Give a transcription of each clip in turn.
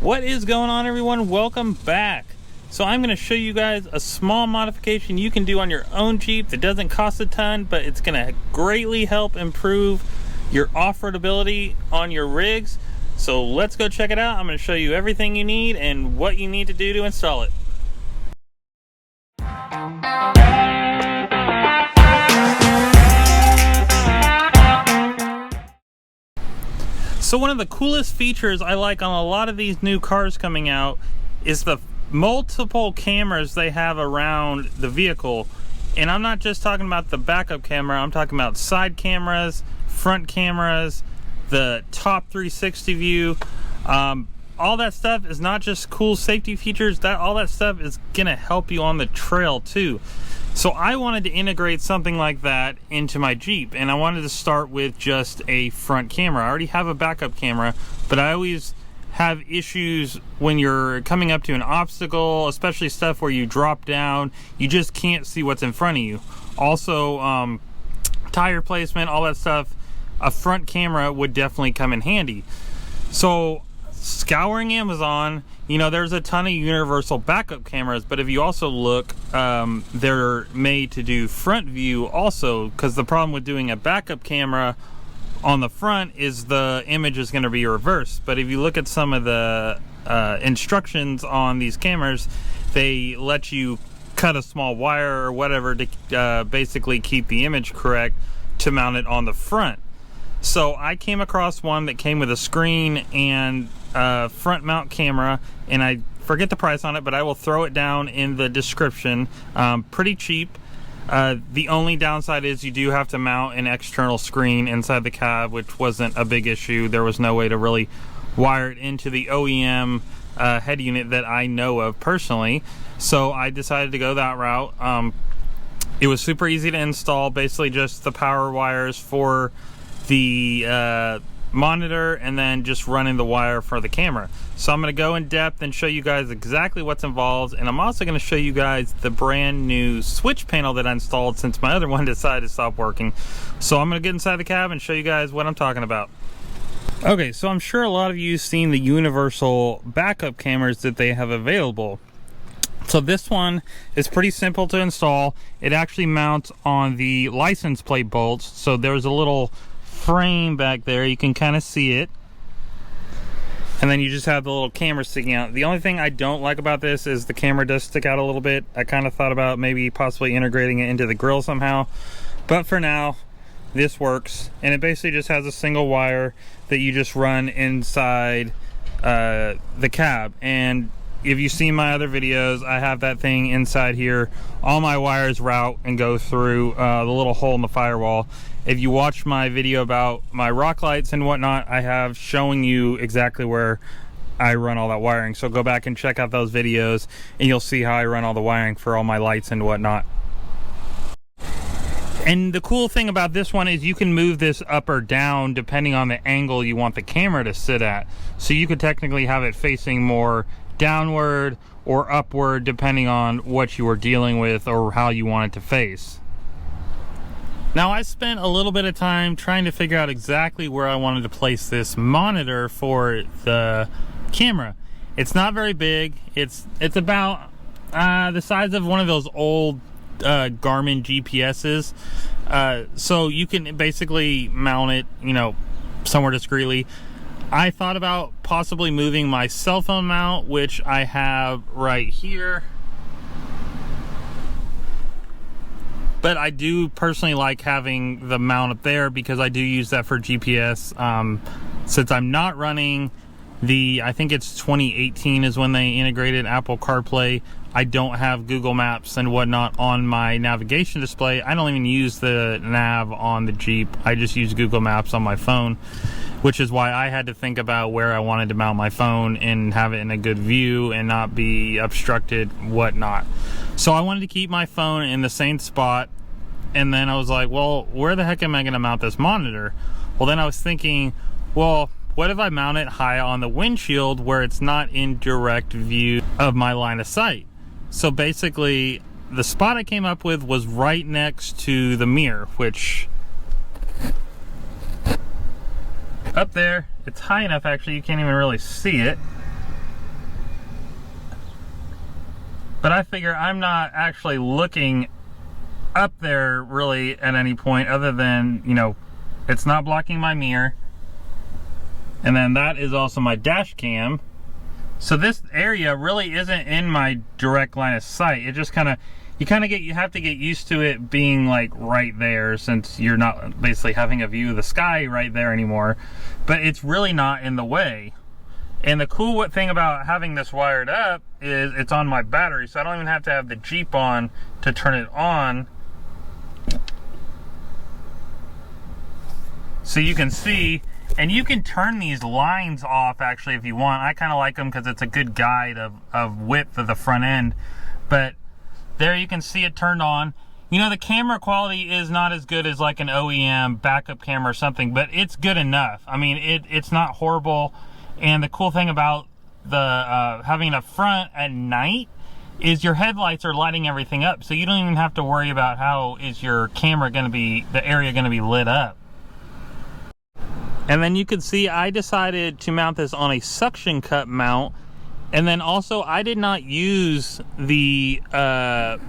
What is going on, everyone? Welcome back. So I'm going to show you guys a small modification you can do on your own Jeep that doesn't cost a ton, but it's going to greatly help improve your off-road ability on your rigs. So let's go check it out. I'm going to show you everything you need and what you need to do to install it. So one of the coolest features I like on a lot of these new cars coming out is the multiple cameras they have around the vehicle. And I'm not just talking about the backup camera, I'm talking about side cameras, front cameras, the top 360 view. All that stuff is not just cool safety features, all that stuff is gonna help you on the trail too. So I wanted to integrate something like that into my Jeep, and I wanted to start with just a front camera. I already have a backup camera, but I always have issues when you're coming up to an obstacle, especially stuff where you drop down, you just can't see what's in front of you. Also, tire placement, all that stuff, a front camera would definitely come in handy. So scouring Amazon, you know, there's a ton of universal backup cameras, but if you also look, they're made to do front view also, because the problem with doing a backup camera on the front is the image is going to be reversed. But if you look at some of the instructions on these cameras, they let you cut a small wire or whatever to basically keep the image correct to mount it on the front. So I came across one that came with a screen and front mount camera, and I forget the price on it, but I will throw it down in the description. Pretty cheap. The only downside is you do have to mount an external screen inside the cab, which wasn't a big issue. There was no way to really wire it into the OEM head unit that I know of personally, so I decided to go that route. It was super easy to install, basically just the power wires for the monitor and then just running the wire for the camera. So I'm going to go in depth and show you guys exactly what's involved, and I'm also going to show you guys the brand new switch panel that I installed since my other one decided to stop working. So I'm going to get inside the cab and show you guys what I'm talking about. Okay, so I'm sure a lot of you have seen the universal backup cameras that they have available. So this one is pretty simple to install. It actually mounts on the license plate bolts, so there's a little frame back there, you can kind of see it, and then you just have the little camera sticking out. The only thing I don't like about this is the camera does stick out a little bit. I kind of thought about maybe possibly integrating it into the grill somehow, but for now this works. And it basically just has a single wire that you just run inside the cab. And if you've seen my other videos, I have that thing inside here. All my wires route and go through the little hole in the firewall. If you watch my video about my rock lights and whatnot, I have showing you exactly where I run all that wiring. So go back and check out those videos and you'll see how I run all the wiring for all my lights and whatnot. And the cool thing about this one is you can move this up or down depending on the angle you want the camera to sit at. So you could technically have it facing more downward or upward depending on what you were dealing with or how you want it to face. Now I spent a little bit of time trying to figure out exactly where I wanted to place this monitor for the camera. It's not very big. It's about the size of one of those old Garmin GPS's. So you can basically mount it, you know, somewhere discreetly. I thought about possibly moving my cell phone mount, which I have right here. But I do personally like having the mount up there because I do use that for GPS. Since I'm not running the, I think it's 2018 is when they integrated Apple CarPlay, I don't have Google Maps and whatnot on my navigation display. I don't even use the nav on the Jeep. I just use Google Maps on my phone, which is why I had to think about where I wanted to mount my phone and have it in a good view and not be obstructed, whatnot. So I wanted to keep my phone in the same spot, and then I was like, well, where the heck am I going to mount this monitor? Well, then I was thinking, well, what if I mount it high on the windshield where it's not in direct view of my line of sight? So basically, the spot I came up with was right next to the mirror, which up there, it's high enough actually you can't even really see it. but I figure I'm not actually looking up there really at any point other than, you know, it's not blocking my mirror. And then that is also my dash cam. So this area really isn't in my direct line of sight. It just kind of, you have to get used to it being like right there, since you're not basically having a view of the sky right there anymore. But it's really not in the way. And the cool thing about having this wired up is it's on my battery, so I don't even have to have the Jeep on to turn it on. So you can see, and you can turn these lines off actually if you want. I kind of like them because it's a good guide of width of the front end. But there you can see it turned on. You know, the camera quality is not as good as like an OEM backup camera or something, but it's good enough. I mean, it's not horrible. And the cool thing about the having it up front at night is your headlights are lighting everything up, so you don't even have to worry about how is your camera going to be, the area going to be lit up. And then you can see I decided to mount this on a suction cup mount, and then also I did not use the mount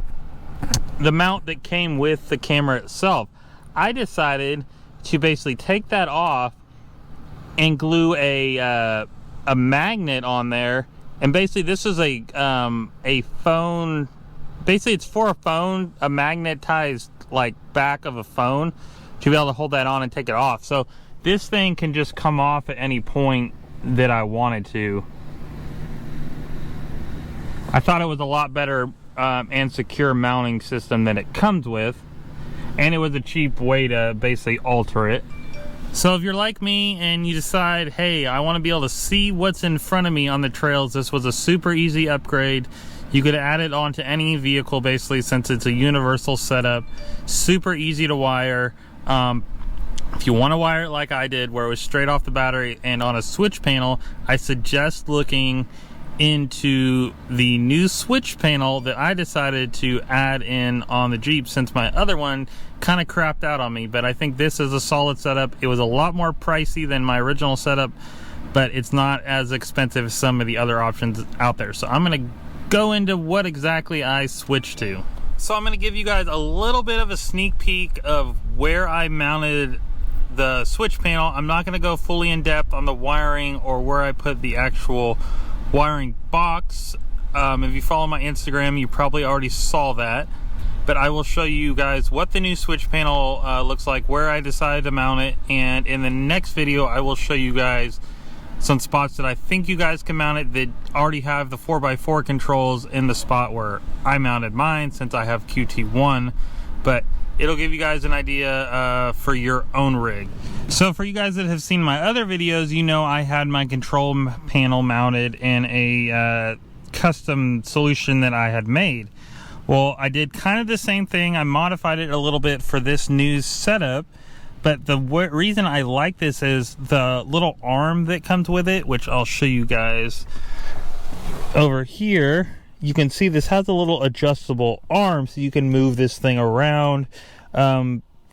that came with the camera itself. I decided to basically take that off and glue a magnet on there. And basically this is a phone, basically it's for a phone, a magnetized like back of a phone to be able to hold that on and take it off. So this thing can just come off at any point that I wanted to. I thought it was a lot better and secure mounting system than it comes with, and it was a cheap way to basically alter it. So if you're like me and you decide, hey, I want to be able to see what's in front of me on the trails, this was a super easy upgrade. You could add it onto any vehicle basically, since it's a universal setup, super easy to wire. If you want to wire it like I did, where it was straight off the battery and on a switch panel, I suggest looking into the new switch panel that I decided to add in on the Jeep, since my other one kind of crapped out on me. But I think this is a solid setup. It was a lot more pricey than my original setup, but it's not as expensive as some of the other options out there. So I'm going to go into what exactly I switched to. So I'm going to give you guys a little bit of a sneak peek of where I mounted the switch panel. I'm not going to go fully in depth on the wiring or where I put the actual wiring box. If you follow my Instagram, you probably already saw that, but I will show you guys what the new switch panel looks like, where I decided to mount it, and in the next video I will show you guys some spots that I think you guys can mount it that already have the 4x4 controls in the spot where I mounted mine, since I have QT1. But it'll give you guys an idea for your own rig. So for you guys that have seen my other videos, you know I had my control panel mounted in a custom solution that I had made. Well, I did kind of the same thing. I modified it a little bit for this new setup, but the reason I like this is the little arm that comes with it, which I'll show you guys over here. You can see this has a little adjustable arm, so you can move this thing around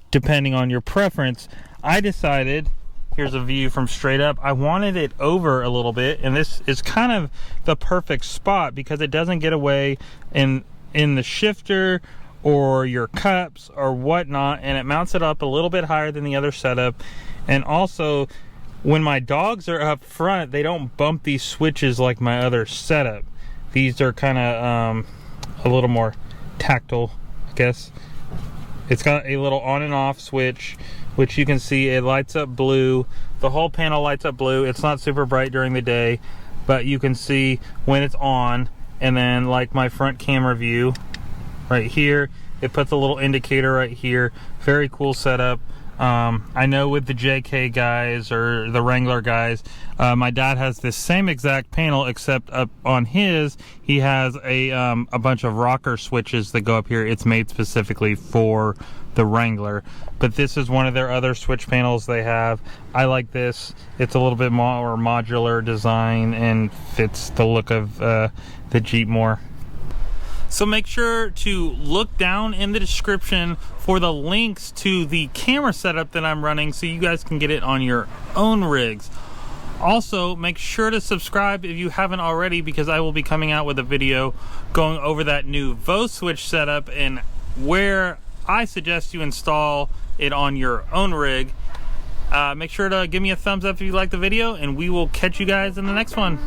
depending on your preference. I decided, here's a view from straight up, I wanted it over a little bit, and this is kind of the perfect spot because it doesn't get away in the shifter or your cups or whatnot, and it mounts it up a little bit higher than the other setup. And also, when my dogs are up front, they don't bump these switches like my other setup. These are kind of a little more tactile, I guess. It's got a little on and off switch, which you can see it lights up blue. The whole panel lights up blue. It's not super bright during the day, but you can see when it's on. And then like my front camera view right here, it puts a little indicator right here. Very cool setup. I know with the JK guys or the Wrangler guys, my dad has this same exact panel, except up on his, he has a bunch of rocker switches that go up here. It's made specifically for the Wrangler, but this is one of their other switch panels they have. I like this. It's a little bit more modular design and fits the look of the Jeep more. So make sure to look down in the description for the links to the camera setup that I'm running, so you guys can get it on your own rigs. Also, make sure to subscribe if you haven't already, because I will be coming out with a video going over that new VoSwitch setup and where I suggest you install it on your own rig. Make sure to give me a thumbs up if you like the video, and we will catch you guys in the next one.